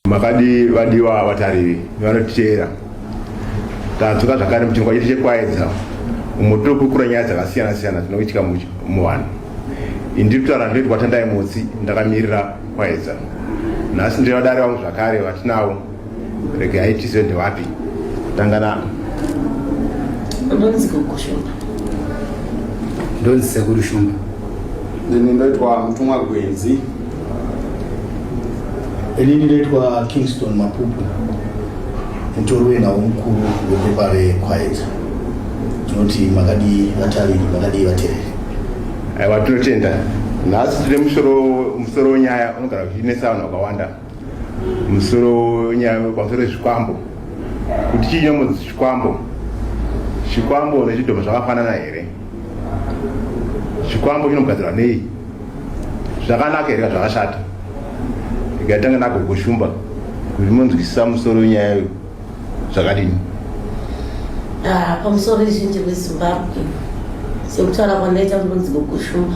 Makadi vadiwa vatari vanotichera tadzoka zvakare muchirongwa chedu chekwaedza umuto kukura nyaya dzakasiyana siyana dzinoitika muvanhu. Indiri kutaura ndoitwa Tandai Motsi, ndakamirira kwaedza. Nhasi ndiri vadare vangu zvakare vatinavo. Regai tizive ndevapi. Tangana. Ndonzi Gogoshumba. Ndonzi Sekuru Shumba. Ndini ndoitwa Mutumwa Gwenzi. Elini ndoitwa Kingston Mapupu. Mtorwe na umkuru wepepa rekwaedza. Tinoti makadi vatari, makadi vatere. Vatinotenda. Nhasi tine musoro nyaya unogara kuchinesa vanhu vakawanda. Musoro nyaya pamusoro zvikwambo. Kuti chinyomodzi chikwambo. Chikwambo nechidhoma zvakafanana here? Chikwambo chinogadzirwa nei? Zvakanaka here kana zvakashata? Ikatanga naGogoshumba kuti munzwisisa musoro nyaya zvakadini? Pamusoro izhinji weZimbabwe sekutaura kwandaita kuti ndonzi Gogoshumba.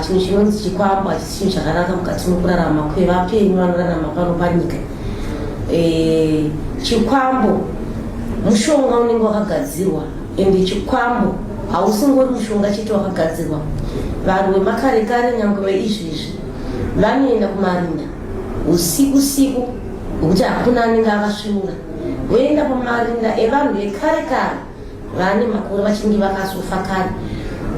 Chinhu chinonzi chikwambo hachisi chinhu chakanaka mukati mekurarama kwevapenyu vanorarama pano panyika. Chikwambo mushonga unenge wakagadzirwa, ende chikwambo hausingori mushonga chete wakagadzirwa. Vanhu vemakare kare nyangwe veizvizvi vanoenda kumarinda usiku kuti hakuna anenge akasvinura. Voenda pamarinda evanhu vekare kare vane makore vachinge vakasofa kare.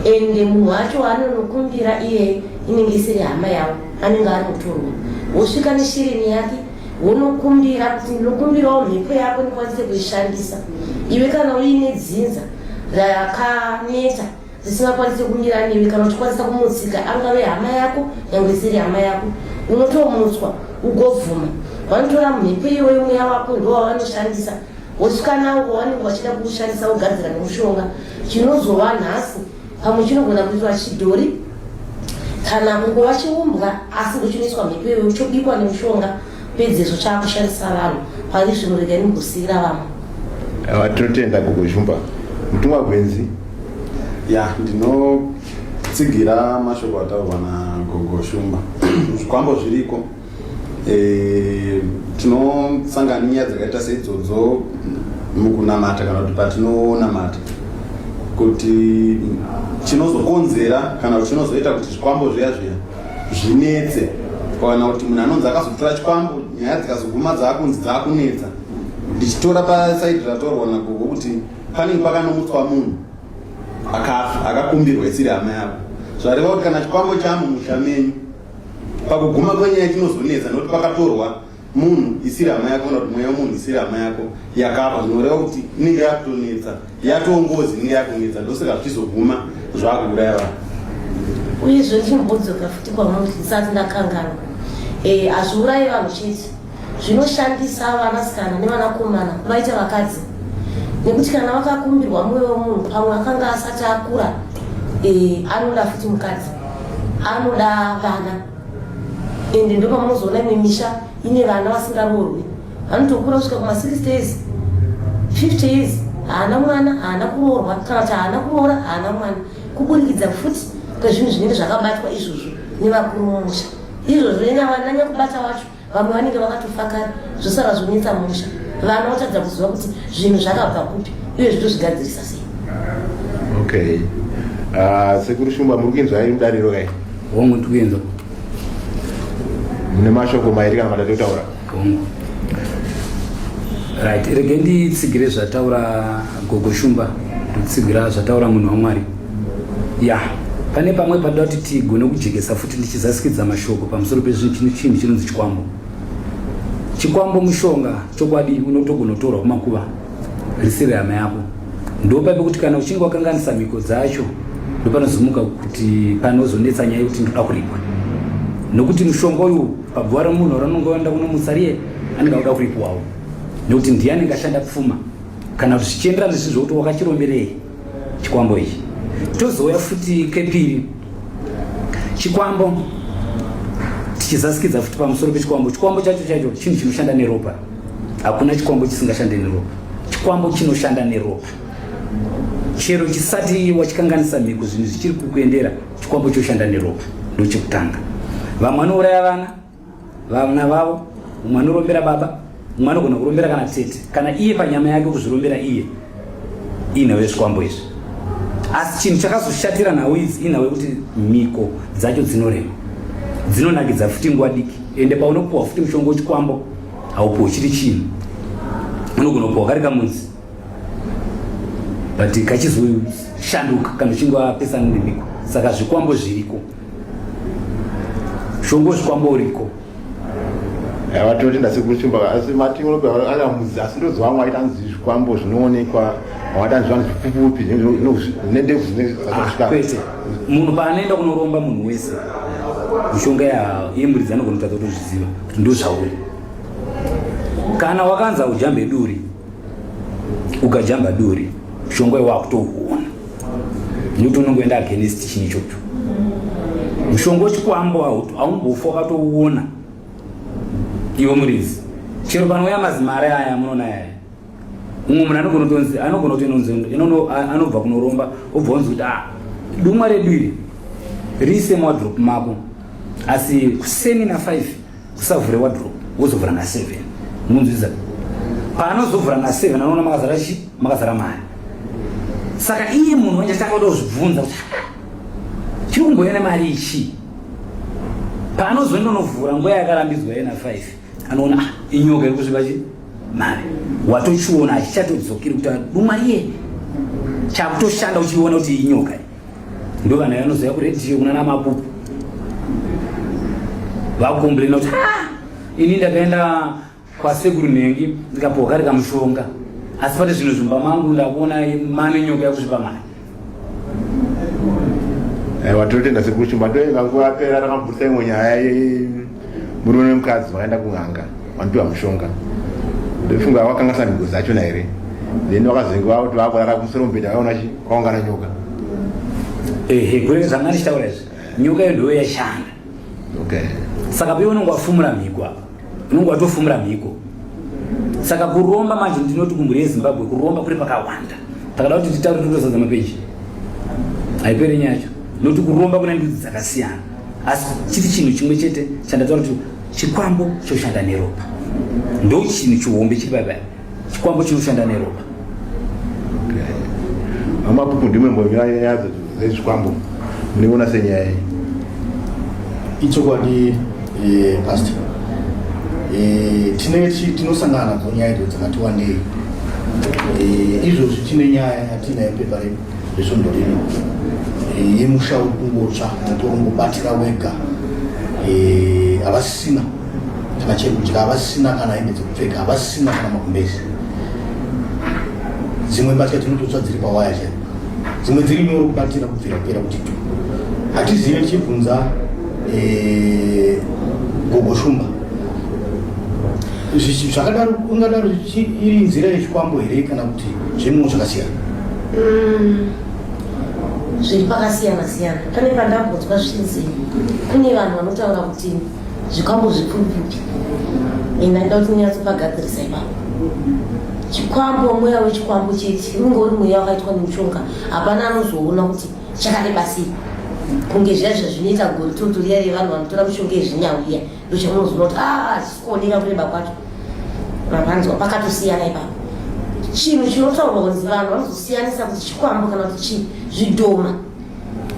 Ende munhu wacho anonokumbira iye inenge isiri hama yavo, anenge ari mutorwa. Wosvika neshirini yake wonokumbira kuti ndinokumbirawo mhepo yako ndikwanise kuishandisa. Iwe kana uine dzinza rakaneta risingakwanise kumira newe, kana uchikwanisa kumutsika angave hama yako nyangwe isiri hama yako, unotomutswa ugovhuma. Vanotora mhepo iyoyo mweya wako ndo wavanoshandisa. Wosvika nawo kwavanenge vachida kuushandisa wogadzira nemushonga. Chinozova nhasi pamwe chinogona kuitwa chidhori kana kungova chiumbwa, asi kuchinoiswa mhepo iyoyo chobikwa nemushonga pedzezvo chakushandisa vanhu. Pari zvino regai nimbosiyira vamwe. Tinotenda Gogoshumba. Mutumwa Gwenzi. Ya, ndinotsigira mashoko ataurwa naGogoshumba. Zvikwambo zviriko. Tinosangana nyaya dzakaita seidzodzo mukunamata kana kuti patinonamata. Kuti chinozokonzera kana kuti chinozoita kuti zvikwambo zviya zvinetse. Kana kuti munhu anonzi akazotora chikwambo nyaya dzikazoguma dzakunzi dzakunetsa. Ndichitora pasaidi ratorwa naGogo kuti panenge pakanomutswa munhu akafa akakumbirwa isiri hama yako. Zvareva kuti kana chikwambo chamumusha menyu pakuguma kwenyaya chinozonetsa nokuti pakatorwa munhu isiri hama yako kana kuti mweya wemunhu isiri hama yako yakafa. Zvinoreva kuti inenge yakutonetsa, yatongozi inenge yakunetsa, ndosaka zvichizoguma zvakuuraya vanhu. Uyezve ndichimbodzoka futi kwamuri ndisati ndakanganwa. Hazviurayi vanhu chete, zvinoshandisa vanasikana nevanakomana kuvaita vakadzi. Nekuti kana vakakumbirwa mwoyo wemunhu pamwe akanga asati akura, anoda futi mukadzi, anoda vana. Ende ndo pamunozoona imwe misha ine vana vasingaroorwi. Vanotokura kusvika kuma 60 years 50 years haana mwana, haana kuroorwa, kana kuti haana kuroora, haana mwana, kuburikidza futi kwezvinhu zvinenge zvakabatwa izvozvo nevakuru mumusha. Izvozvo nanya kubata wacho vamwe vanenge vakatofa kare, zvosara zvonetsa musha. Vana votadza kuziva kuti zvinhu zvakabva kupi uye zvitozvigadzirisa sei. Okay. Sekuru Shumba muri kuinzwa iri mudariro kai? Hongu tikuinzwa. Mune mashoko mairi kana matatu etaura? Hongu. Right, rege nditsigire zvataura Gogoshumba, nditsigire zvataura munhu waMwari. Ya, pane pamwe panoda kuti tigone kujekesa futi ndichizasikidza mashoko pamusoro pezvinhu chinonzi chikwambo. Chikwambo mushonga chokwadi unotogona kutorwa kumakuva risiri hama yako. Ndopapo kuti kana uchinge wakanganisa mhiko dzacho ndopanozomuka kuti panozonetsa nyaya yekuti ndoda kuripwa. Nokuti mushonga uyu pabvuva remunhu ranongoenda kunomutsariye anenge auda kuripwawo. Nokuti ndiye anenge ashanda pfuma. Kana zvichienderana nezvizvo kuti wakachiromberei chikwambo ichi. Tozouya futi kepiri. Chikwambo tichizasikidza futi pamusoro pechikwambo. Chikwambo chacho chinhu chinoshanda neropa. Hakuna chikwambo chisingashande neropa. Chikwambo chinoshanda neropa. chero chisati wachikanganisa mhiko zvinhu zvichiri kukuendera chikwambo choshanda neropa ndochekutanga. Vamwe vanouraya vana vavo, mumwe anorombera baba, mumwe anogona kurombera kana tete kana iye panyama yake kuzvirombera iye inawo zvikwambo izvi. Asi chinhu chakazoshatira nhau idzi inawe kuti mhiko dzacho dzinorema, dzinonakidza futi nguva diki, ende paunopuwa futi mushonga wechikwambo haupuwa chiri chinhu, unogona kupuwa kari kamudzi but kachizoshanduka kana uchinge wapesana nemhiko. Saka zvikwambo zviriko, mushonga wezvikwambo uriko. Vatoti ndasikuchimba asi mati unobe akamudzi asi ndozwa vamwe vaita nzi zvikwambo zvinoonekwa watanzwa zvifufupi nendebvu dzakasvika. Kwete munhu paanoenda kunoromba munhu wese mishonga yemuridzi anogona kutadza kutozviziva kuti ndozvauri. Kana wakanza ujambe duri ukajamba duri mushonga wakutouona nekuti unongoenda against chinhu ichocho. Mushonga wechikwambo haumbofa wakatouona iwe muridzi. Chero panouya mazimare aya munoona aya, mumwe munhu anogona kutonzi anobva kunoromba obva onzi kuti dumwa redu iri riise muwadhropu mako, asi kuseni na5 usavhure wadhropu wozovhura na7. Munzwiza paanozovhura na7 anoona makazara mari. Saka iye munhu wanje atanga kutozvibvunza kuti chiri kumboenda mari ichi. Paanozoenda unovhura nguva yakarambidzwa yena5 anoona inyoka iri kusvipa mari, watochiona achichatodzoki kuti dumwa iye chakutoshanda uchiona kuti inyoka. Ndo vanhu vanoziva kuredhiyo kuna namapupu vakukomblena kuti ini ndakaenda kwasekuru nhengi ndikapuwa kari kamushonga asi pati zvinhu zvimba mangu ndakuona mane nyoka yakusvipa mari. Watoti ndasikuchimba ndoenga nguva yapera takambudisa imwe nyaya murume nemukadzi vakaenda kun'anga vanopiwa mushonga. Ndofunga wakangasa mhiko dzachona here, then wakazenga kuti vakurara kumusoro mubhedha vaona kwaungana nyoka. Kurege zvanga ndichitaura izvi, nyoka iyo ndiyo yashanda. Saka paiwe unonge wafumura mhiko apa, unonge watofumura mhiko. Saka kuromba manje ndinoti kumburi yeZimbabwe kuromba kuri pakawanda. Takada kuti titaure totosadza mapeji haiperi nyacho, nokuti kuromba kuna ndudzi dzakasiyana, asi chiri chinhu chimwe chete chandataura kuti chikwambo choshanda neropa. Ndo chinhu chihombe chiri paipai, chikwambo chinoshanda neropa. Amapupu ndimwe mbonyaya zvezvikwambo munoona senyaya ichokwadi pastor. Tinosangana nadzo nyaya idzo dzakati wandei. Izvozvi tine nyaya yatinayo pepa resvondo rino yemusha uri kungotsva mutorongobatira wega, havasisina kana chekudya, havasisina kana hembe dzekupfeka, havasisina kana makumbezi. Dzimwe mbatya dzinototsva dziri pawaya chaipo, dzimwe dziri nyoro kubatira kubvira pera kuti tu. Hatizive tichibvunza Gogo Shumba zvakadaro, ungadaro iri nzira yechikwambo here kana kuti zvimwewo zvakasiyana? Zviri pakasiyana siyana. Pane pandambodzwa zvinzi kune vanhu vanotaura kuti zvikwambo zvipfupi ina ndida kuti unyatsopagadzirisa ipapo. Chikwambo mweya wechikwambo chete unenge uri mweya wakaitwa nemushonga, hapana anozoona kuti chakareba sei. Kunge zviya zvinoita goritutu riya revanhu vanotora mushonga yezvinyauya ndochamunozoona kuti chisikuoneka kureba kwacho, mapanzwa pakatosiyana ipapo. Chinhu chinotaurwa kunzi vanhu vanozosiyanisa kuti chikwambo kana kuti chii, zvidhoma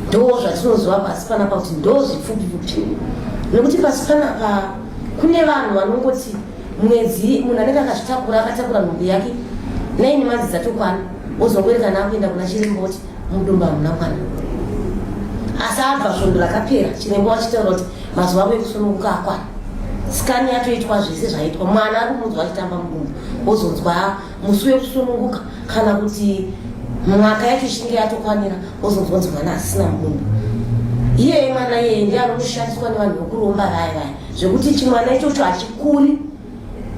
ndo zvatinoziva pasi panapa kuti ndo zvipfupi. Nekuti pasi panapa kune vanhu vanongoti mwedzi munhu anenge akazvitakura akatakura nhumbi yake 9 madzi dzatokwana ozongoreka nakuenda kuna chiremba kuti mudumba hamuna mwana, asi abva svondo rakapera chiremba wachitaura kuti mazuva avo ekusununguka akwana. Skani yatoitwa zvese zvaitwa, mwana ari kumudzwa achitamba mudumbu ozonzwa musi wekusununguka kana kuti mwaka yacho ichinge yatokwanira ozonzwa nzi mwana asina mudumbu. Iyeye mwana iyeye ndiye anonoshandiswa nevanhu vokuromba vaya vaya zvekuti chimwana ichocho hachikuri,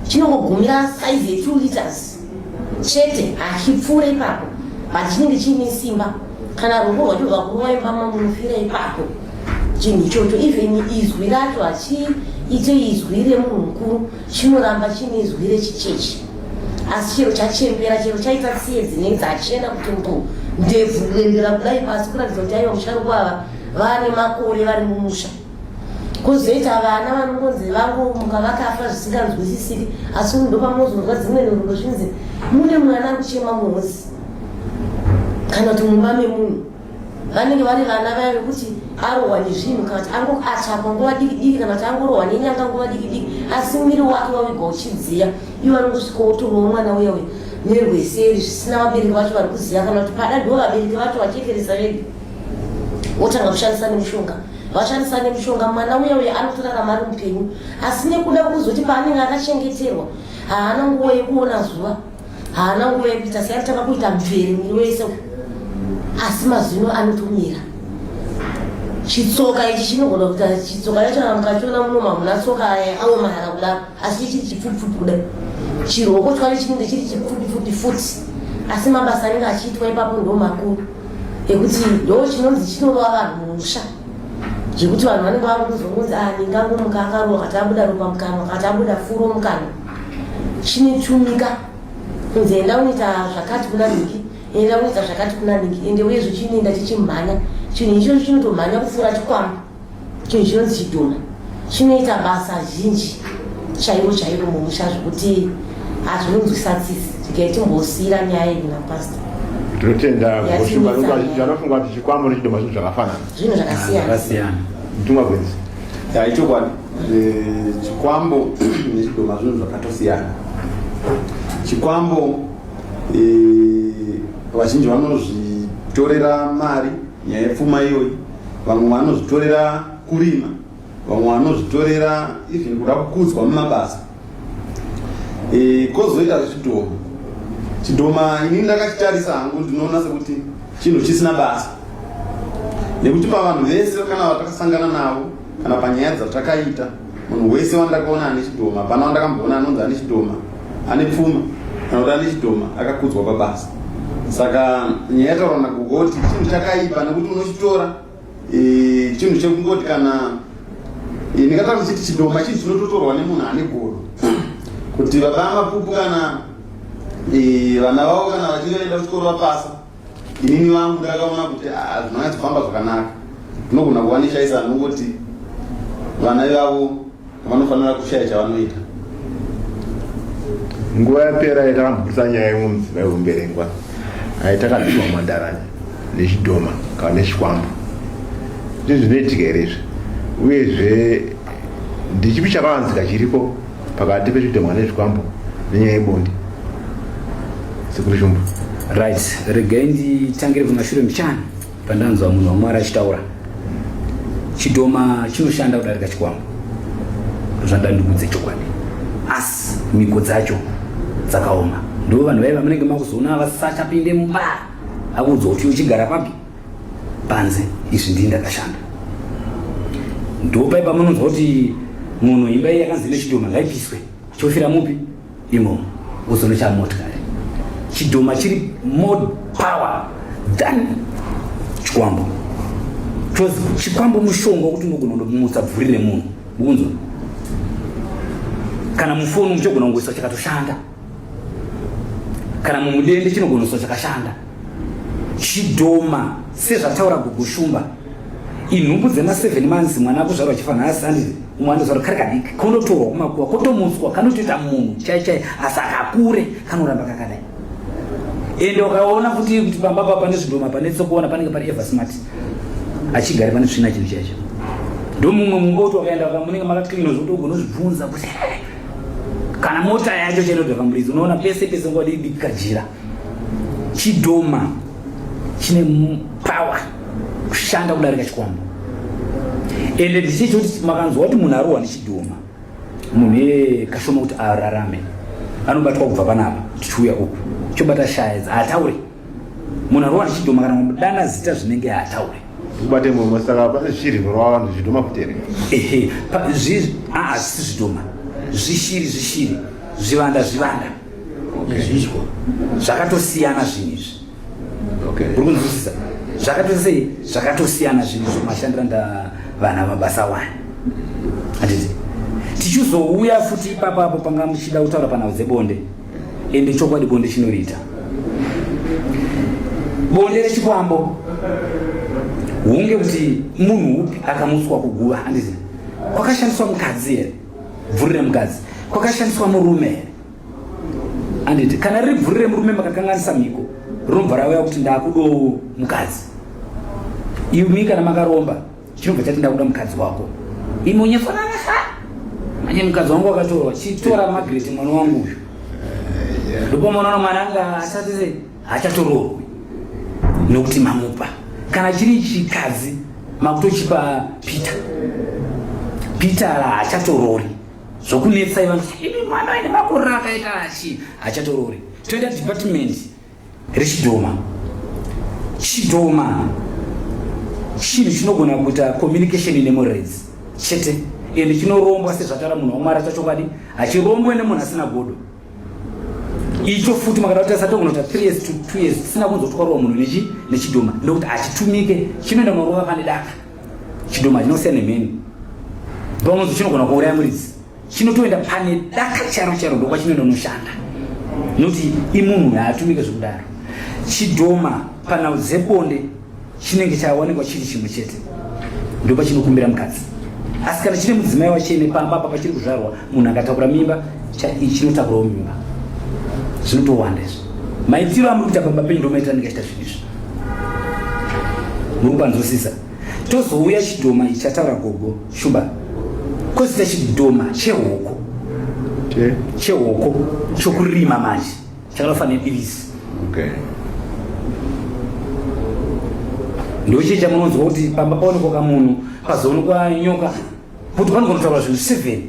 chinongogumira saizi ye2 liters chete, hachipfuura ipapo, but chinenge chiine simba. Kana rumbo rwachobva kurova imbama munofira ipapo chinhu ichocho. Even izwi racho hachiite izwi remunhu mukuru, chinoramba chine izwi rechichechi. Asi chero chachembera, chero chaita tsiye dzinenge dzachena kuti mbo ndebvu kurembera kudai pasi kuratidza kuti aiwa musharukwa ava vane makore vari mumusha. Kuzoita vana vanongonzi vangomuka vakafa zvisinganzwisisiki, asi ndo pamunozonzwa dzimwe nhoroondo zvinzi mune mwana kuchema muhosi kana kuti mumba memunhu. Vanenge vari vana vaya vekuti arohwa nezvinhu kana kuti atsvakwa nguva diki diki kana kuti angorohwa nenyanga nguva diki diki, asi mwiri wake wavigwa uchidziya. Ivo vanongosvika votorwawo mwana uya uya nerweseri zvisina vabereki vacho vari kuziva, kana kuti pada ndo vabereki vacho vachekeresa vega votanga kushandisa nemushonga. Vashandisa nemushonga mwana uya uya anotorarama ari mupenyu, asi nekuda kuzoti paanenge akachengeterwa haana nguva yekuona zuva, haana nguva yekuita seatanga kuita mvere mwiri wese, asi mazino anotomira. Chitsoka ichi chinogona kuti chitsoka yacho mukachiona munoma muna tsoka aomara kudaro, asi chiri chipfupi kudai. Chiroko chwari chinenge chiri chipfupi futi, asi mabasa anenge achiitwa ipapo ndo makuru ekuti ndo chinonzi chinorova vanhu mumusha, zvekuti vanhu vanenge vakuzongonzi ningangomuka akarohwa kati abuda ropa mukanwa kati abuda furo mukanwa. Chinotumika kunzi enda unoita zvakati kuna nhingi, enda unoita zvakati kuna nhingi, ende uyezve chinoenda chichimhanya. Chinhu ichocho chinotomhanya kupfuura chikwama. Chinhu chinonzi chidhoma chinoita basa zhinji chaivo chaivo mumusha zvekuti hazvinonzwisa tsitsi. Tikatimbosiyira nyaya iyi napasta tinotenda kushumba zvanofunga kuti chikwambo nechidhoma zvinhu zvakafanana, zvinhu zvakasiyana. mtumwa kwenzi ichokwadi chikwambo nechidhoma zvinhu zvakatosiyana. Chikwambo vazhinji vanozvitorera mari, nyaya yepfuma iyoyi. Vamwe vanozvitorera kurima, vamwe vanozvitorera even kuda kukudzwa mumabasa. Kozoita chidhoma. Chidhoma ini ndakachitarisa hangu ndinoona sekuti chinhu chisina basa, nekuti pavanhu vese kana vatakasangana navo kana panyaya dzatakaita, munhu wese wandakaona ane chidhoma, pana wandakamboona anonzi ane chidhoma ane pfuma kana kuti ane chidhoma akakudzwa pabasa. Saka nyaya yataura nakugoti chinhu chakaipa, nekuti unochitora chinhu chekungoti kana ndikataura kuchiti chidhoma chinhu chinototorwa nemunhu ane godo, kuti baba mapupu kana vana vavo kana vachingoenda kuchikoro vapasa, inini vangu ndakaona kuti zvinonyatso zvakanaka. Unogona kuva neshaisa anongoti vana vavo vanofanira kushaya chavanoita. nguva yapera yatakambopisa nyaya imwe mudzimai wemberengwa aitakadzima mwandaranya nechidhoma kana nechikwambo. Ndizvo zvinoitika here izvi, uyezve ndichipi chakavanzika chiriko pakati pechidhoma nezvikwambo nenyaya yebonde sekuru Shumba? Right, regai nditangire kumashure mbichana pandanzwa munhu wamwari achitaura. Chidhoma chinoshanda kudarika chikwambo, zvandandikudze chokwadi, asi miko dzacho dzakaoma. Ndo vanhu vaiva vanenge makuzoona vasachapinde mumba akuudzwa kuti uchigara papi panze. Izvi ndii ndakashanda. Ndo paipa munonzwa kuti munhu imba yakanzi nechidhoma ngaipiswe, chofira mupi imomo uzono chamotikari. Chidhoma chiri more power than chikwambo. Chikwambo mushonga wekuti unogona kundomutsa bvuri remunhu, unzwa. Kana mufoni muchogona kungoiswa chakatoshanda, kana mumudende chinogona kuiswa chakashanda. Chidhoma sezvataura Gugu Shumba, inhumbu dzema7 months mwana akuzvarwa chifanira asandi umwana zvarwa kari kadiki konotorwa kumakuwa kotomutswa kanotoita munhu chaichai, asi akakure kanoramba kakadai. Ende ukaona kuti pamba papa pane zvidhoma pane tsokuona panenge pari Eversmart achigare pane svina chinhu chacho. Ndo mumwe mungoti wakaenda munenge makaclean zvokuti ugona kuzvibvunza kuti kana mota yacho chainotoka kamuridzi unoona pese pese nguva diki kajira. Chidhoma chine power kushanda kudarika chikwambo. Ende ndichicho kuti makanzwa kuti munhu arohwa nechidhoma, munhu kashoma kuti ararame anobatwa kubva panapa tichiuya uku chobata shaya ataure. Munhu arohwa nechidhoma kana mudana zita zvinenge ataure kubate mumwe. Saka pane shiri norwa vanhu zvidhoma kutere. Si zvidhoma, zvishiri zvivanda nezvizwa zvakatosiyana zvinhu izvi. Okay. Uri kunzwisisa? Zvakatosiyana zvinhu izvi mashandira vana mabasa wani. Handiti tichizouya futi ipapapo panga muchida kutaura panhau dzebonde. Ende chokwadi bonde chinoriita bonde rechikwambo hunge kuti munhu upi akamuswa kuguva handiti kwakashandiswa mukadzi here bvuri remukadzi kwakashandiswa murume here handiti kana riri bvuri remurume makakanganisa mhiko rinobva rauya kuti ndakudo mukadzi imi kana makaromba chinobva chati ndakuda mukadzi wako imi unyefanana manye mukadzi wangu wakatorwa chitora Margaret mwana wangu uyu ndipo mwana mwana anga asati hachatororwi nokuti mamupa kana chiri chikadzi makutochipa Peter hachatorori zvokunetsa iva imi mwana ine makore akaita hachatorori toenda department rechidhoma chinhu chinogona kuita communication nemuraids chete ende chinorongwa sezvataura munhu wamwari chachokwadi hachirombwe nemunhu asina godo icho futi makada kuti asatogona kuita 3 years to 2 years tisina kunzotwarwa munhu nechidhoma ndokuti hachitumike chinoenda maruva pane daka chidhoma chinosiyana nemheni pamunzi chinogona kuuraya muridzi chinotoenda pane daka charo ndokwa chinoenda unoshanda nokuti imunhu haatumike zvekudaro chidhoma panhau dzebonde chinenge chawanikwa chiri chimwe chete ndopa chinokumbira mukadzi asi kana chine mudzimai wachene pamba apa pachiri kuzvarwa munhu akatakura mimba chinotakurawo mimba zvinotowanda izvo maitiro amuri kuita pamba penyu ndomaitira ndikaita zvinhu izvi muri kupanzwisisa tozouya chidhoma ichi chataura gogo shumba kozita chidhoma chehoko chokurima manje chakanofanira divisi ndochicha munonzwa kuti pamba paonekwa kamunhu pazoonekwa nyoka kuti panogona kutaura zvinhu 7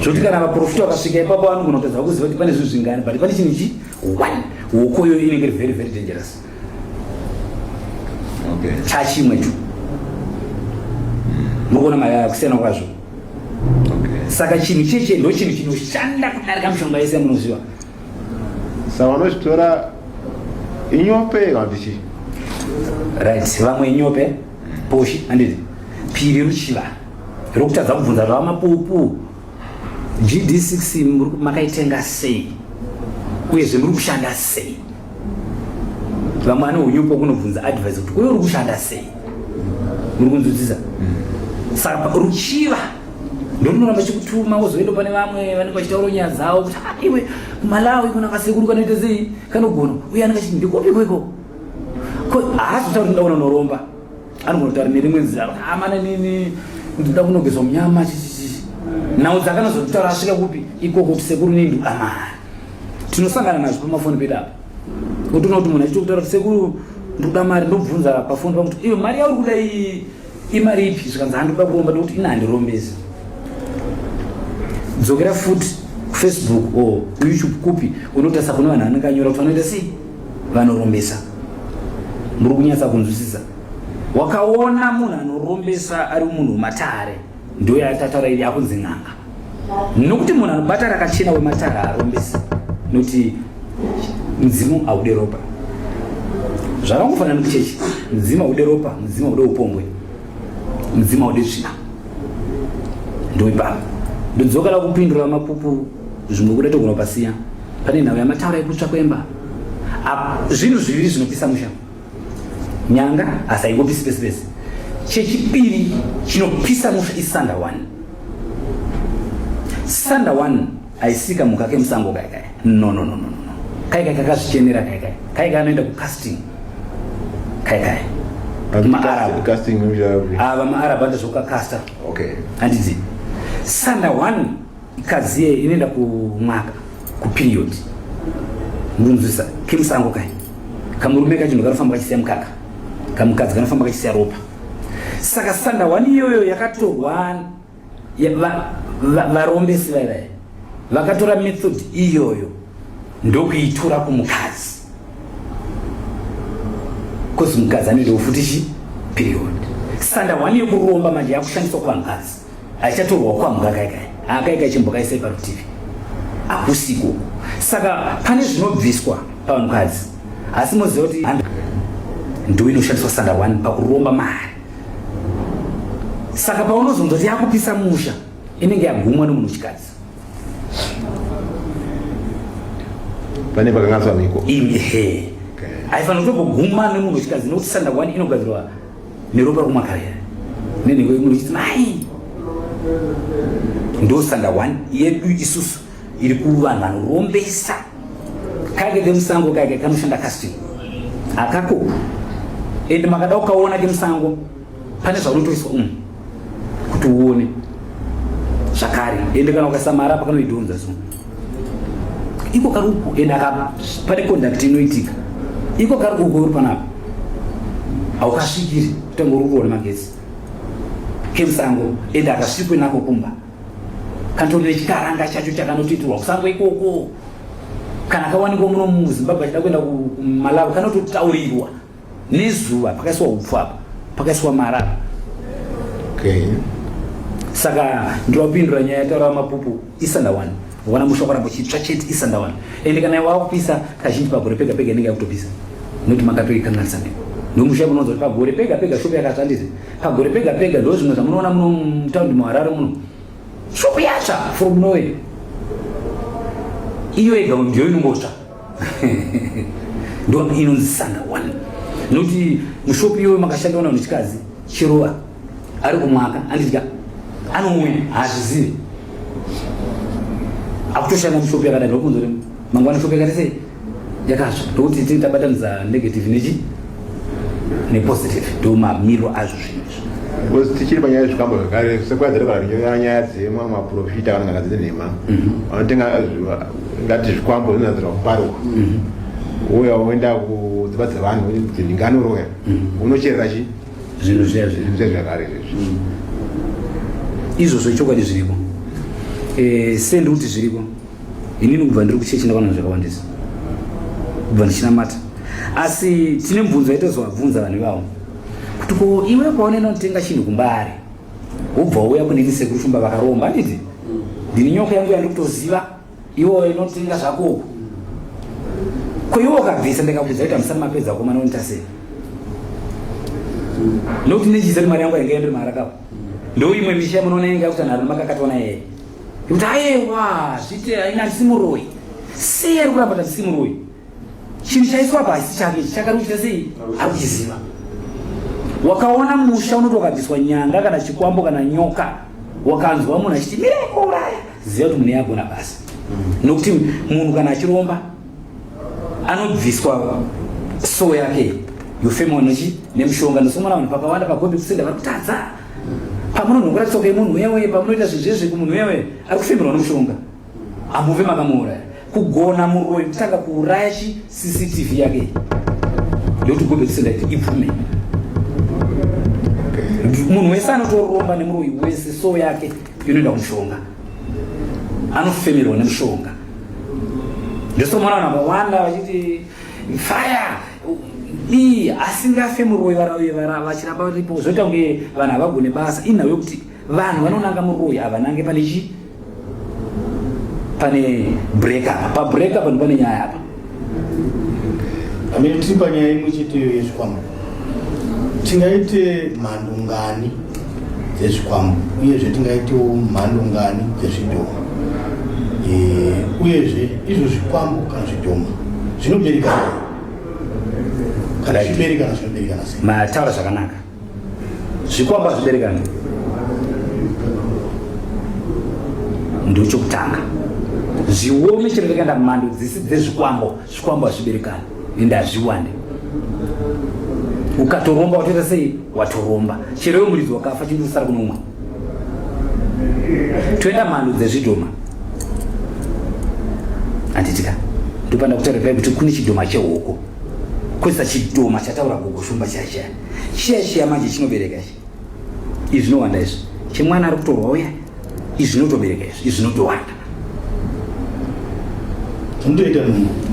zvoti kana vaprofita vakasvika ipapo vanogona kutadza kuziva kuti pane zvinhu zvingani but pane chinhu ichi 1 hoko iyoyo inenge very very dangerous chachimwecho mukuona kusiyana kwazvo saka chinhu cheche ndo chinhu chinoshanda kudarika mishonga yese yamunoziva saka vanozvitora inyope kandichi right vamwe inyope poshi handiti piri ruchiva rokutadza kubvunza zvava mapupu GD6 makaitenga sei uyezve muri kushanda sei vamwe ane unyupo kunobvunza advice kuti uyo uri kushanda sei muri kunzwisisa saka ruchiva ndonoramba chikutuma wozoenda pane vamwe vanenge vachitaura nyaya dzavo kuti iwe kumalawi kuna kasekuru kanoita sei kanogona uye anenge achiti ndikopi kweko haazotauri ndaona noromba anogona kutaura nerimwe nzira amana nini ndoda kunogezwa munyama chichichi nhau dzakanazotitaura asvika kupi ikoko kuti sekuru nindu amari tinosangana nazvo pamafoni pedu apa utoona kuti munhu achitokutaura kuti sekuru ndoda mari ndobvunza pafoni pakuti iwe mari yauri kuda imari ipi zvikanzi handoda kuromba nokuti ina handirombezi dzokera futi kufacebook o youtube kupi unotasa kune vanhu vanenge anyora kuti vanoita sei vanorombesa muri kunyatsa kunzwisisa wakaona munhu anorombesa ari munhu wematare ndo yatataura ili akunzi n'anga nokuti munhu anobata rakachena wematare haarombesi nokuti mdzimu haude ropa zvakangofanana nekuchechi mdzimu haude ropa mdzimu haude upombwe mdzimu haude tsvina ndoipapo ndodzokera kupindura mapupu zvimwe kuda togona pasiya pane nhau yamataura ekutsva kwemba zvinhu zviviri zvinopisa musha nyanga asi haingopisi pesi pesi chechipiri chinopisa musha isanda 1 sanda 1 haisika muka kemusango kaikai no kaikai kakazvichenera kaikai anoenda kucasting kaikai maarab andazvokakasta handidzi sanda 1 ikadziye inoenda kumwaka kuperiod murunzwisa kemusango kai kamurume kachinhu kanofamba kachisiya mukaka kamukadzi kanofamba kachisiya ropa saka sanda 1 iyoyo yakatorwa varombesi vaivai vakatora method iyoyo ndokuitura kumukadzi kozi mukadzi anoenda kufutishi period sanda 1 yokuromba manje yakushandiswa kwamukadzi haichatorwa kwamuka kaikai chimbokaisai parutivi hakusiko saka pane zvinobviswa pavanhukadzi asi moziva kuti ndo inoshandiswa sanda 1 pakuromba mari saka paunozonzoti yakupisa musha inenge yagumwa nemunhu wechikadzi pane pakangatswa miko haifanira kutoguma nemunhu wechikadzi nokuti sanda 1 inogadzirwa neropa rokumakarira nenhengo yemunhu uchiti mai ndo sanda 1 yedu isusu iri kuvanhu vanorombesa kake kemusango kake kanoshanda casting akako ende makada ukaona kemusango pane zvaunotoiswa kuti uone zvakare ende kana ukasamara pakanoidhonza so iko kari uko ende pane conduct inoitika iko kari uko uri panapa haukasvikiri kutangoruriwa nemagetsi kemusango ende akasvikwe nako kumba kantori nechikaranga chacho chakanotoitirwa kusango ikoko kana kawanikwa muno muzimbabwe achida kuenda kumalawi kanototaurirwa nezuva pakaiswa upfu apa pakaiswa marara saka ndinopindura nyaya yataura mapupu isanda 1 wana mushokorambo chitsva chete isanda 1 ende kana wakupisa kazhinji pagore pega pega inenge yakutopisa nokuti makatoikanganisa ndipo nomusha munonzwa kuti pagore pega pega shopu yakashandise pagore pega pega ndo zvimwe zvamunoona muno mutaundi muharare muno shopu yatsva from nowhere iyo yega ndio inongotsva ndo inonzi sanda 1 nokuti mushopu iyoyo makashandiwa nawo nechikadzi chirova ari kumwaka andidya anomwe hazvizivi akutoshanda mushopu yakadai ndokunzwa mangwana shopu yakati sei yakatsva ndokuti tini tabatanidza negative nepositive ndo mamiro azvo zvinhu tichiri panyaya zvikambo zvakare sekwadzira nyaya dzemwa maprofita kana ngana dzine nhema vanotenga ngati zvikwambo zvinazira kuparwa uya uenda kudzimba dzevanhu dzinhinganoroya unocherera chi zvinhu zvakare izvozvo ichokwadi zviripo sendikuti zviripo inini kubva ndiri kuchechi ndavanhu zvakawandisa kubva ndichinamata asi tine mubvunzo yaitozovabvunza vanhu ivavo kuti ko iwe kwaonena unotenga chinhu kumbari wobva uya kuneni sekuru shumba vakaromba anditi ndini nyoka yangu yandiri kutoziva iwo inotenga zvako ko iwo ukabvisa ndikabudza kuti hamusati mapedza komana unita sei nokuti nechiisa kuti mari yangu yainga yandiri maharakapo ndo imwe misha munoona inga kuti anhu makakatona yeye kuti ayewa zviti aina ndisimuroi sei ari kuramba ndisimuroi chinhu chaiswa pasi chake chakaruchita sei akuchiziva wakaona musha unotokabviswa nyanga kana chikwambo kana nyoka wakanzwa munhu achiti mirekuuraya ziva kuti munhu yagona basa nokuti munhu kana achiromba anobviswa soo yake yofema nochi nemushonga nosomona vanhu pakawanda pagombe kusenda vari kutadza pamunonhongora tsoka yemunhu uyewe pamunoita zvezvezve kumunhu uyewe ari kufemerwa nomushonga ambuve makamuuraya kugona muroi kutanga kuuraya CCTV yake ndokuti gombe kusenda iti ipfume munhu wese anotoromba nemuroi wese soo yake inoenda kumushonga anofemerwa nemushonga ndosomona vanhu vakawanda vachiti fire asingafe muroi vachiramba ripo zvoita kunge vanhu havagone basa inhau yokuti vanhu vanonanga muroi havanange pane chi pane break apa pabreak apa ndipo pane nyaya apa amene tiri panyaya imwe cheteyo yezvikwambo tingaite mhando ngani dzezvikwambo uyezve tingaitewo mhando ngani dzezvidhoma uyezve izvo zvikwambo kana zvidhoma zvinoberekana kana zviberekana zvinoberekana sei mataura zvakanaka zvikwambo hazviberekani ndochokutanga zviome chero takaenda mhando dzisi dzezvikwambo zvikwambo hazviberekani ende hazviwande ukatoromba watoita sei watoromba chero yo muridzi wakafa chindosara kunomwa toenda mhando dzezvidhoma handitika ndopanda kutaura kuti kune chidhoma chehuku kwesa chidhoma chataura gogoshumba chiya manje chinobereka izvi izvi zvinowanda izvi chemwana ari kutorwa uya izvi zvinotobereka izvi izvi zvinotowanda zvinotoita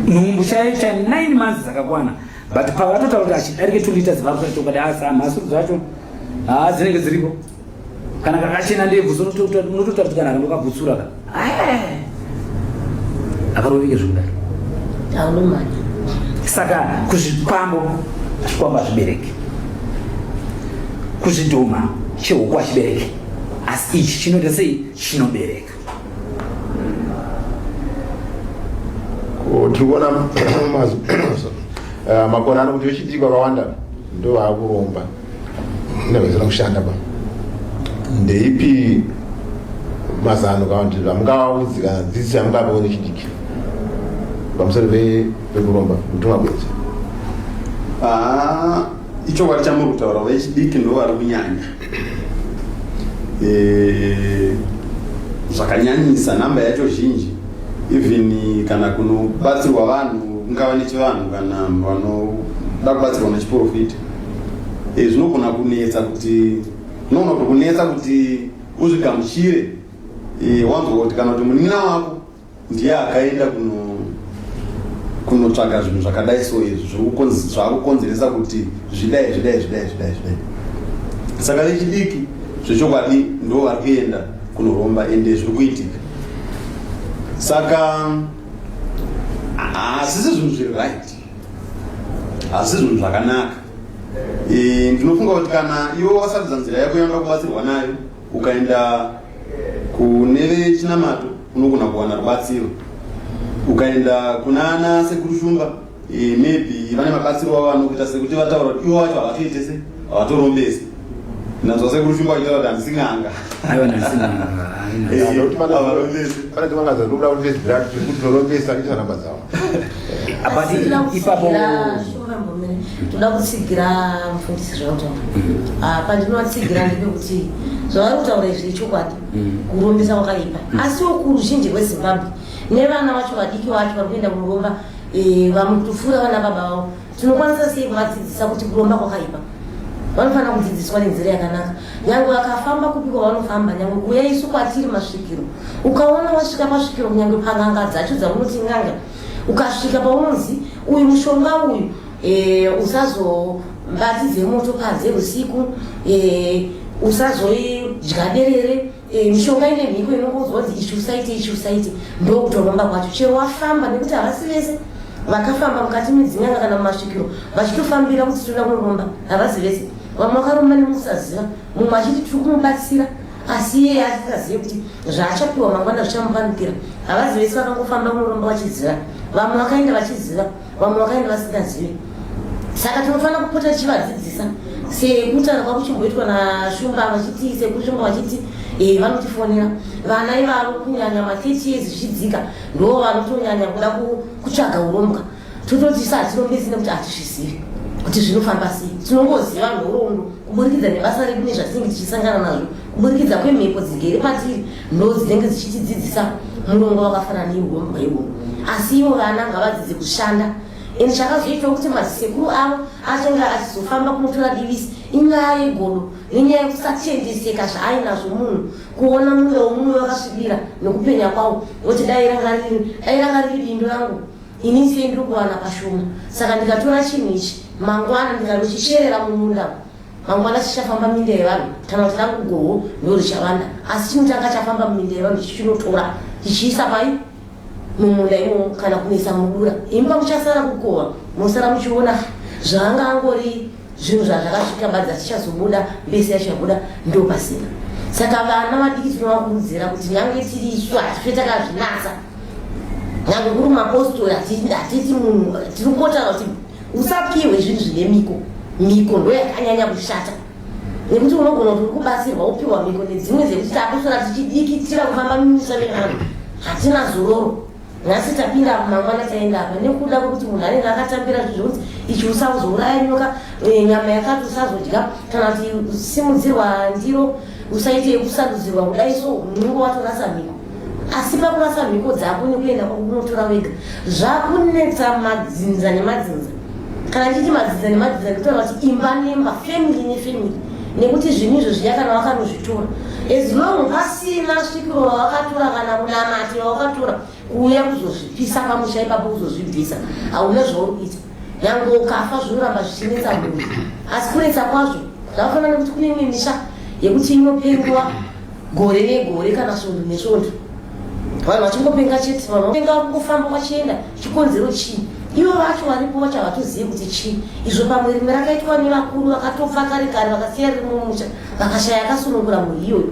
nhumbu chayo cha 9 months dzakakwana but pavatotaura kuti achidarike 2 liters varutokati mhasuru dzacho dzinenge dziripo kana kakachena ndebvu unototaura kuti kana kandokabvutsura ka akarovike zvekudaro aunomanya saka kuzvikwambo zvikwambo hazvibereki kuzvidhoma chehuku hachibereki asi ichi chinoita sei chinobereka tikuona makore ano kuti vechidiki vakawanda ndo vakuromba nevazira kushanda pa ndeipi mazano kana kuti amungavaudzi kana dzidzisi amungavapewo nechidiki pamusoro pekuromba mutuma bwedza? Ichokwadi chamuri kutaura vechidiki ndo vari kunyanya zvakanyanyisa, namba yacho zhinji, even kana kunobatsirwa vanhu ungava nechivanhu kana vanoda kubatsirwa nechiprofita, zvinogona kunetsa kuti uzvigamuchire wanzwa kuti kana kuti munina wako ndiye akaenda kunotsvaga zvinhu zvakadai so izvi zvakukonzeresa kuti zvidai. Saka vechidiki zvechokwadi ndo vari kuenda kunoromba ende zviri kuitika. Saka hasisi zvinhu zviri right, hasisi zvinhu zvakanaka. Ndinofunga kuti kana iwo wasaridza nzira yako yaunoda kubatsirwa nayo ukaenda kune vechinamato unogona kuwana rubatsiro, ukaenda kuna ana sekuru shumba maybe vane mabatsiro avo anokuita sekuti vataura kuti iwo vacho havatoitese havatorombese. Nanzwa sekuru shumba vachitaura kuti handising'anga toda kutsigira mufundisi zvautaura pandinovatsigira ndepekuti zvavari kutaura izvi chokwadi kurombesa kwakaipa, asiwo kuruzhinji rwezimbabwe nevana vacho vadiki vacho vari kuenda kunoromba vamutofura vana baba vavo, tinokwanisa sei kuvadzidzisa kuti kuromba kwakaipa? Vanofanira kudzidziswa nenzira yakanaka. Nyange vakafamba kupi kwavanofamba, nyange kuya isu kwatiri masvikiro, ukaona wasvika pasvikiro kunyange pang'anga dzacho dzamunoti n'anga, ukasvika paunozi uyu mushonga uyu usazobatidze moto panze usiku, usazodya derere, mishonga ine mhiko inongouzwa kuti ichi usaite, ndokutoromba kwacho. Chero wafamba, nekuti havasi vese vakafamba mukati medzin'anga kana mumasvikiro vachitofambira kuti toda kunoromba, havasi vese. Vamwe vakaromba nemusaziva, mumwe achiti tiri kumubatsira asi iye asikazive kuti zvaachapiwa mangwana zvichamupanukira. Havasi vese vakangofamba kunoromba vachiziva, vamwe vakaenda vachiziva, vamwe vakaenda vasingazivi. Saka tinofanira kupota tichivadzidzisa sekutaurwa kuchimboitwa naShumba vachiti, sekuru Shumba vachiti vanotifonera vana ivavo kunyanya ma 30 years zvichidzika ndo vanotonyanya kuda kutsvaga urombwa. Tototi satirombesi nekuti hatizvizivi kuti zvinofamba sei, tinongoziva nhoroondo kuburikidza nebasa redu nezvatinenge tichisangana nazvo, kuburikidza kwemhepo dzigere patiri ndo dzinenge dzichitidzidzisa murongo wakafanana neurombwa iwowo. Asi ivo vana ngavadzidze kushanda. Ende chakazoitawo kuti mazisekuru avo achange achizofamba kunotora divisi inyaya yegodo nenyaya yekusatendeseka zvaainazvo munhu, kuona mumwe womumwe wakasvibira nekupenya kwawo, kuti dai ranga riri bindu rangu ini sei ndiri kuwana pashoma. Saka ndikatora chinhu ichi mangwana ndikanochicherera mumunda, mangwana chichafamba minda yevanhu kana kuti rangu goho ndo richawanda, asi chinotanga chafamba muminda yevanhu chichinotora chichiisa pai mumunda imomo kana kuisa mudura. Imba muchasara kukohwa, musara muchiona zvanga angori zvinhu zvazvakasvika badza chichazobuda, mbese yachabuda ndo pasina. Saka vana vadiki tinovakurudzira kuti nyange tiri isu hatife takazvinatsa, nyange kuri mapostori hatiti munhu tiri kupotaura kuti usapiwe zvinhu zvine miko ndo yakanyanya kushata, nekuti unogona kuti uri kubatsirwa upiwa miko nedzimwe dzekuti takusora tichidikitira kufamba mimisa mevanhu, hatina zororo. Nhasi tapinda mangwana taenda apa nekuda kwekuti munhu anenge akatambira zvekuti ichi usazouraya nyoka, nyama yakati usazodya, kana kuti usimudzirwa ndiro usaite yekusandudzirwa kudai, so unenge watorasa mhiko. Asi pakurasa mhiko dzako nekuenda kwakunotora wega zvakunetsa madzinza nemadzinza. Kana chiti madzinza nemadzinza ndikutaura kuti imba nemba, family nefamily, nekuti zvinhu izvo zviya kana wakanozvitora as long pasina svikiro wakatora kana munamati wakatora kuuya kuzozvipisa pamusha ipapo kuzozvibvisa, hauna zvauri kuita. Nyange ukafa zvinoramba zvichinetsa munhu, asi kunetsa kwazvo zvakafanana nekuti kune imwe misha yekuti inopengiwa gore negore kana svondo nesvondo, vanhu vachingopenga chete, vanhu vapenga kungofamba kwachienda, chikonzero chii? Ivo vacho varipo vacho havatozivi kuti chii. Izvo pamwe rimwe rakaitwa nevakuru vakatofa kare kare vakasiya riri mumusha vakashaya akasunungura mhuri iyoyo.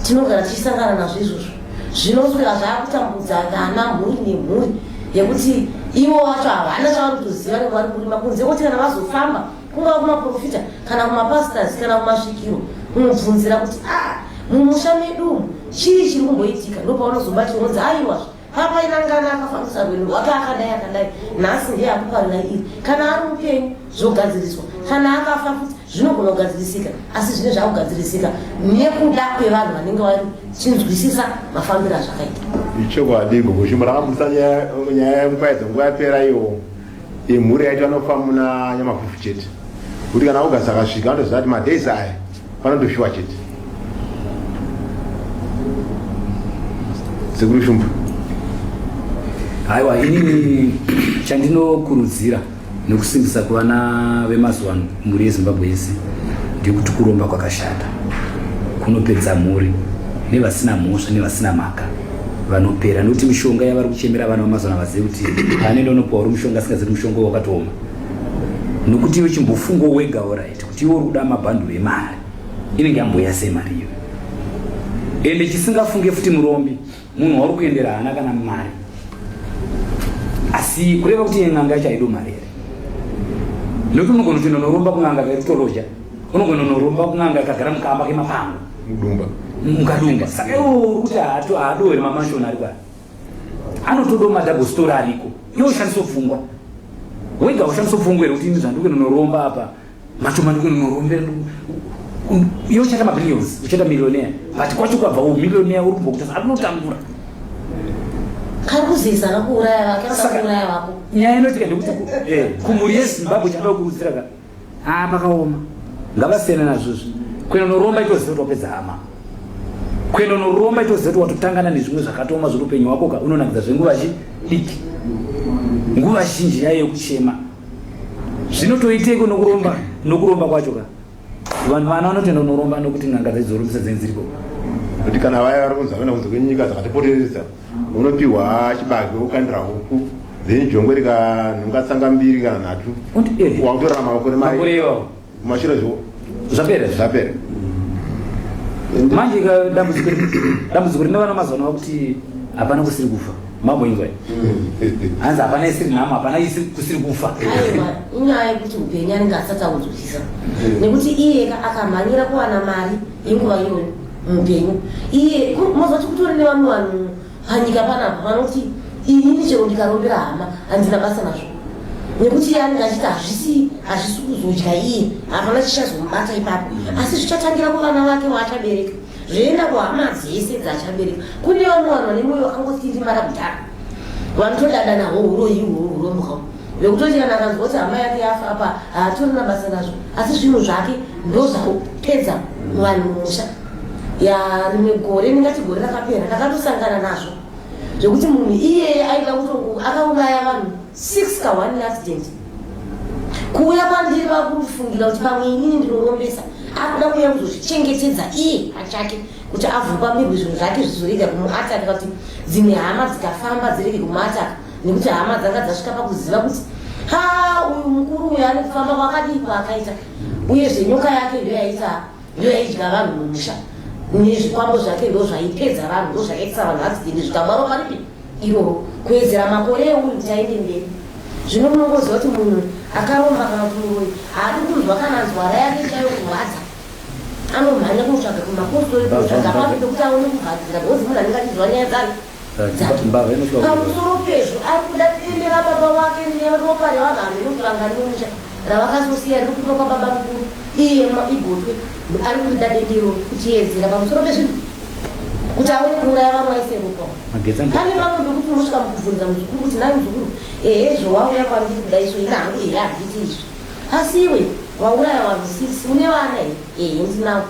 Tinogara tichisangana nazvo izvozvo, zvinoswera zvaakutambudza vana mhuri nemhuri, yekuti ivo wacho havana chavari kuziva nevari kurima kunze kuti kana vazofamba kungava kumaprofita kana kumapastors kana kumasvikiro unobvunzira kuti mumusha medu chii chiri kumboitika ndopaunozobatirunzi aiwazve papa inangana akafambisa rwendo rwake akadai nhasi ndiye akuparira iri kana ari upenyu zvogadziriswa kana akafa futi zvinogona kugadzirisika asi zvine zvakugadzirisika nekuda kwevanhu vanenge vachinzwisisa mafambiro azvakaita ichokwadi gogoshumba rakabudisa nyaya yemukwaidza nguva yapera iyo imhuri yaiti vanofamba muna nyamafufu chete kuti kana augasi akasvika anoziva kuti madays aya panondoshuwa chete sekuru shumba. Haiwa, inini chandinokurudzira nekusimbisa kuvana vemazuva ano mhuri yeZimbabwe yese ndekuti kuromba kwakashata kunopedza mhuri nevasina mhosva nevasina mhaka vanopera nekuti mishonga yavari kuchemera vana vemazuva ano vazive kuti anenda unopiwa uri mushonga asingazivi mushonga wakatooma nokuti iwe chimbofungo wega oraiti kuti iwe uri kuda mabhanduru emari inenge yamboya semari iyo ende chisingafunge futi murombi munhu wauri kuendera hana kana mari asi kureva kuti n'anga chaido mari here nokuti unogona kuti unoromba kun'anga kairutoloja unogona unoromba kun'anga kagara mukamba kemapango mukadunga saka uri kuti haadowere mamashoni ari kwari anotodo madhabho story ariko iwe ushandisa pfungwa wega ushandisa pfungwa here kuti ini zvandikuenda unoromba apa macho mandikuenda unorombe iwe uchata mabillions uchata millionaire but kwacho kwabva umillionaire uri kumbokuta anotambura karikuzisana kuuraya vake vakauraya vako nyaya inotika ndekuti kumhuri yeZimbabwe chada kurudzira ka pakaoma ngavasiyane nazvozvo kuenda unoromba itoziva kuti wapedza hama kuenda unoromba itoziva kuti watotangana nezvimwe zvakatoma zverupenyu wako ka unonakidza zvenguva diki nguva zhinji yayo yekuchema zvinotoiteko nokuromba kwacho ka vanhu vana vanotoenda unoromba nokuti n'anga dzaizorumbisa dzenziriko kuti kana vaya vari kunzi vakaenda kunze kwenyika dzakatipoteresa unopiwa chibage ukandira huku then jongwe rikanhungatsanga mbiri kana nhatu wakutorana makore mai mashiro zvo zvapera manje dambudziko rinova mazuva kuti hapana kusiri kufa mamboinzwai hanzi hapana isiri nhama hapana kusiri kufa inyaya yekuti upenyu anenge asati auzwisisa nekuti iye akamhanyira kuwana mari yenguva iyoyo mupenyu iye mozvati kutori nevamwe vanhu panyika panapa vanoti inini chero ndikarombera hama handina basa nazvo nekuti iye anenge achiti hazvisi kuzodya iye hapana chichazomubata ipapo asi zvichatangira kuvana vake vaachabereka zvoenda kuhama dzese dzaachabereka kune vamwe vanhu vane mwoyo wakangotindimara kudhara vanotodada nahwo urombuka vekutoti kana akanzwa kuti hama yake yafa apa haatorina basa nazvo asi zvinhu zvake ndozvakupedza vanhu musha rimwe gore ndingati gore rakapera takatosangana nazvo zvekuti munhu iyeye aida kuti akauraya vanhu 6 ka1 accident kuuya kwandiri vakufungira kuti pamwe inini ndinorombesa akuda kuuya kuzozvichengetedza iye pachake kuti avhupamirwe zvinhu zvake zvizorega kumuataka kuti dzimwe hama dzikafamba dzirege kumuataka nekuti hama dzanga dzasvika pakuziva kuti uyu mukuru uyu ane kufamba kwakadii kwaakaita uyezve nyoka yake ndo yaidya vanhu mumusha nezvikwambo zvake ndo zvaipedza vanhu ndo zvakaitisa vanhu accident zvikabwaro paripi iroro kuwedzera makore euri taende mberi zvino munongoziva kuti munhu akaromba kana kuti muroi haadi kunzwa kana nzwara yake chaiyo kurwadza anomhanya kunotsvaga kumapostori kunotsvaga papi pekuti aone kugadzira because munhu anenge achizwa nyaya dzake pamusoro pezvo ari kuda kuendera baba wake neropa revanhu vanokuranga rinomusha ravakazosiya riri kutoka baba mukuru iye ibhotwe ari kuita dendero kuchiedzera pamusoro pezvinhu kuti aone kuuraya vamwe aise ropa pane vamwe vekuti unosvika mukubvunza muzukuru kuti nai muzukuru zvowauya kwandiri kudaiso ine hangu handiti izvi asi iwe wauraya vanhu 6 une vana ndinavo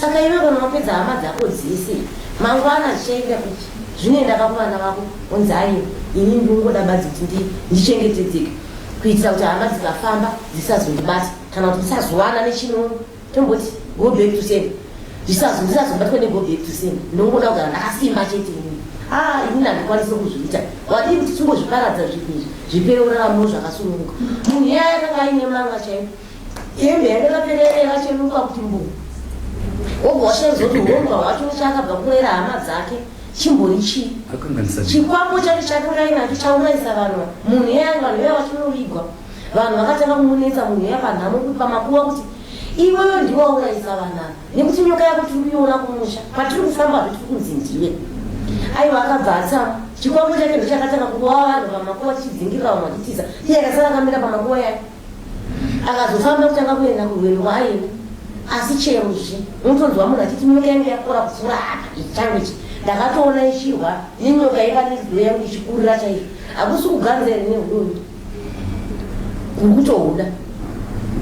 saka iwe kana wapedza hama dzako dzese mangwana zvichaenda kuti zvinoenda pakuvana vako unzi aiyo ini ndinongoda badzi kuti ndichengetedzeke kuitira kuti hama dzikafamba dzisazondibata kana kuti ndisazovana nechino tomboti go back to send ndisazobatwa ne go back to send ndinongoda kugara ndakasimba chete inini handikwanisi kuzviita wadii kuti chingozviparadza zvinhu zvipere uraramo zvakasununguka munhu yaya yakanga aine manga chaivo hembe yandakapererera chenuka kuti mbu wobva washazoti uromba hwacho chaakabva kurera hama dzake chimbori chi chikwambo chacho chakangainacho chauraisa vanhu munhu yangu vanhu vaya vachinovigwa vanhu vakatanga kumunetsa munhu yapanhamo pamakuva kuti iweyo ndiwe wauraisa vanhu nekuti nyoka yako tiri kuiona kumusha patiri kufamba tiri kunzi ndiwe aiwa akabva atsama chikwambo chake ndo chakatanga kuva vanhu pamakuva chidzingirira vamwe vachitiza iye akasara akamira pamakuva yake akazofamba kutanga kuenda kurwendo kwaayeni asi cherozve unotonzwa munhu achiti nyoka yangu yakora kupfuura apa ichangu ichi ndakatoona ichirwa nenyoka ivanezdo yangu ichikurira chaizvo hakusi kuganzere neudoni kuri kutohuda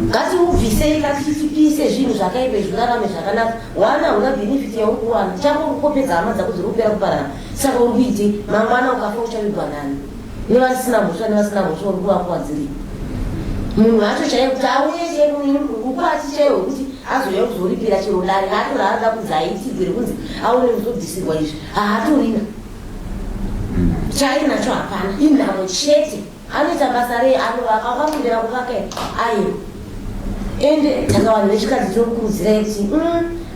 ngati ubvisei katitipise zvinhu zvakaipe zvirarame zvakanaka wana huna benefiti yauri kuwana chako urikopedza hama dzako dziri kupera kuparana saka uri kuite mangwana ukafa uchavigwa nani nevasina mhosva nevasina mhosva uri kuvakuwadziri munhu acho chaiye kuti auye cheukuati chaiwe kuti azouya kuzoripira chero dare atori aada kunzi aitigere kunzi aone kuzobvisirwa izvi haatorina chainacho hapana inhamo chete anoita basa rei anovaka akafundira kuvaka ayo ende taka vanhu vechikadzi tinokurudzirai kuti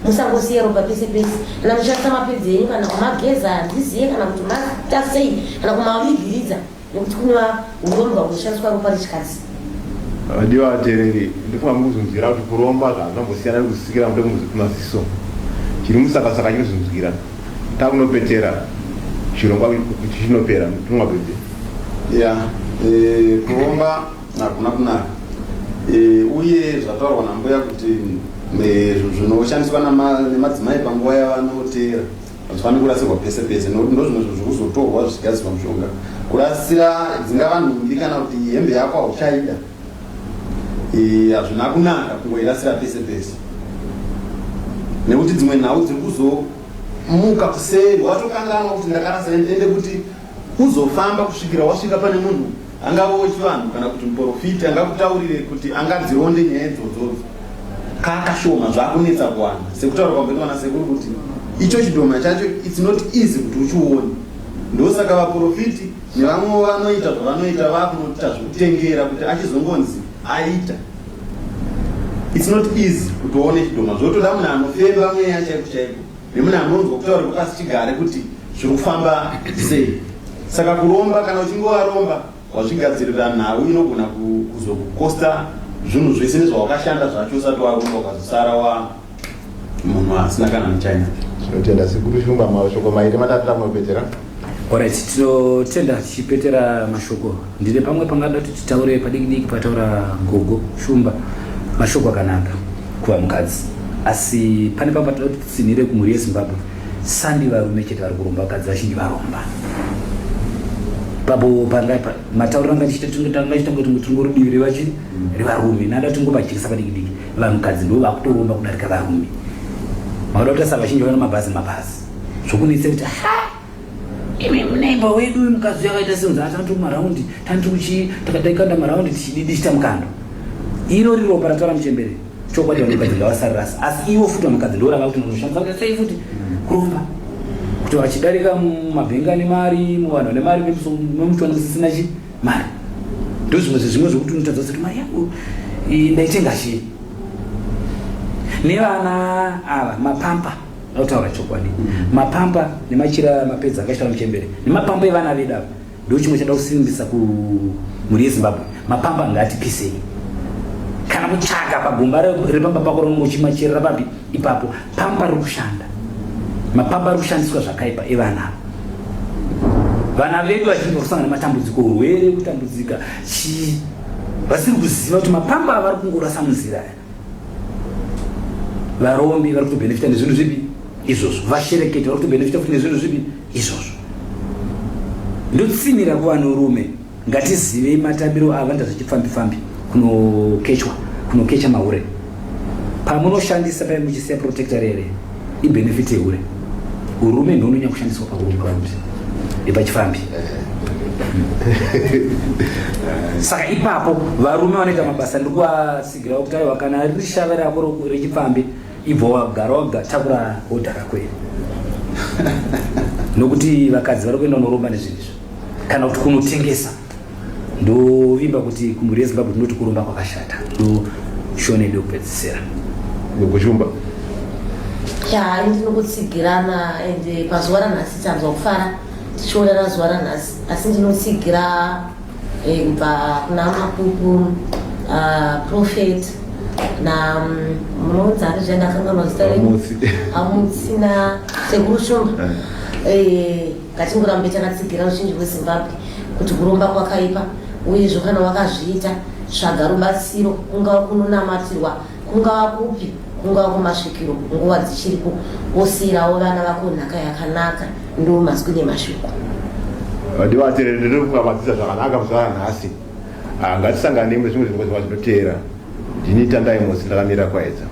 musangosiya ropa pese pese kana mushandisa mapedzi enyu kana kumageza handiziye kana kuti matasei kana kumavigiridza nekuti kuneva uromba kunoshandiswa ropa rechikadzi ndiwo ateereri ndifuna mukuzunzira kuti kuromba zvazvambosiyana nekusikira mude kumaziso chiri musakasaka chinozunzira takunopetera chirongwa chinopera mutumwapedze ya kuromba hakuna kunaka uye zvataurwa nambuya kuti zvinoshandiswa nemadzimai panguva yavanoteera hazvifaniri kurasirwa pese pese nokuti ndo zvimwe zvikuzotorwa zvichigadziswa mushonga kurasira dzingava nhumbi kana kuti hembe yako hauchaida hazvina kunaka kungoirasira pese pese nekuti dzimwe nhau dziri kuzomuka kuseri watokanganwa kuti ndakarasa ende kuti uzofamba kusvikira wasvika pane munhu angave chivanhu kana kuti muprofiti angakutaurire kuti angadzironde nyaya idzodzodzo kakashoma zvakunetsa kuwana sekutaura kwamboitwa nasekuru kuti icho chidhoma chacho its not easy kuti uchione ndosaka vaprofiti nevamwe vanoita zvavanoita vakunoita zvekutengera kuti achizongonzi aita its not easy kuti uone chidhoma zvotoda munhu anofemba mweya chaiko chaiko nemunhu anonzwa kutaura kwakasi chigare kuti zviri kufamba sei. Saka kuromba kana uchingovaromba wazvigadzirira nhau inogona kuzokukosta zvinhu zvese nezvawakashanda zvacho usati waromba ukazosara munhu asina kana muchina. Tinotenda sekuru Shumba mashoko mairi matatu tamwepetera. Alright, tinotenda tichipetera mashoko. Ndine pamwe pangada kuti titaure padiki pataura Gogo Shumba mashoko akanaka kuva mukadzi. Asi pane pambatoda kuti titsinire kumhuri yeZimbabwe. Sandi varume chete vari kuromba vakadzi vazhinji varomba. Papo pangaipa matauriro angachita kuti tingoridivi revarume nada tingobajikisa padiki vanhukadzi ndo vakutoromba kudarika varume. Mauda kuti vazhinji vana mabhazi zvokunetsa kuti imi munaimba wedu mukadzi yakaita senza atatu maraundi takadaikanda maraundi tichididishita mukando iro riropa rataura muchembere chokwadi vanhukadzi ngavasarira asi ivo futi vanhukadzi ndorava kuti ndoshandisa kuti sei futi kuromba kuti vachidarika mumabhenga nemari muvanhu vane mari memuchwana kusisina mari ndo zvimwe zvokuti unotadza kuti mari yangu ndaitenga chii nevana ava mapampa autaura chokwadi mapampa nemachira mapedza akashara muchembere nemapampa evana vedu ava ndo chimwe chada kusimbisa kumhuri yeZimbabwe. Mapampa ngatipisei kana kutsvaga pagomba repamba pako ronochimachirira papi ipapo pampa riri kushanda. Mapamba ari kushandiswa zvakaipa evana vana vedu vachinge kusangana nematambudziko urwere kutambudzika vasiri kuziva kuti mapamba avari kungorasa munzira varombi vari kutobenefita nezvinhu zvipi izvozvo vashereketi vari kutobenefita futi nezvinhu zvipi izvozvo. Ndotsimira kuvanhurume ngatizivei matambiro avanda zvichifambi kunokecha mahure pamunoshandisa pai muchisiya protector here ibenefit yehure urume ndononya kushandiswa pakurume ipachifambi. Saka ipapo varume vanoita mabasa ndikuasigira kuti aiwa kana riri shava rako rechifambi ibvo wagara takura odhaka kweri nokuti vakadzi vari kuenda unoromba nezvinhu izvo kana kuti kunotengesa ndovimba kuti kumhuri yeZimbabwe tinoti kuromba kwakashata ndo shone ndokupedzisira Gogo Shumba ya ndinokutsigirana ende pazuva ranhasi tanzwa kufara tichiona zuva ranhasi asi ndinotsigira kubva kuna mapupu prophet na munodzari zvandakanganwa zita amutsina sekuru shumba ngatingorambe takatsigira ruzhinji rwezimbabwe kuti kuromba kwakaipa uyezvo kana wakazviita tsvaga rubatsiro kungava kunonamatirwa kungava kupi kungava kumasvikiro nguva dzichiripo wosiyirawo vana vako nhaka yakanaka ndo mazwi nemashoko ndivateereri ndiri kungamadziza zvakanaka muzuva ranhasi ngatisangane zvimwe zvinhu zvinoteera ndini Tandai Mosi ndakamira Kwaedza.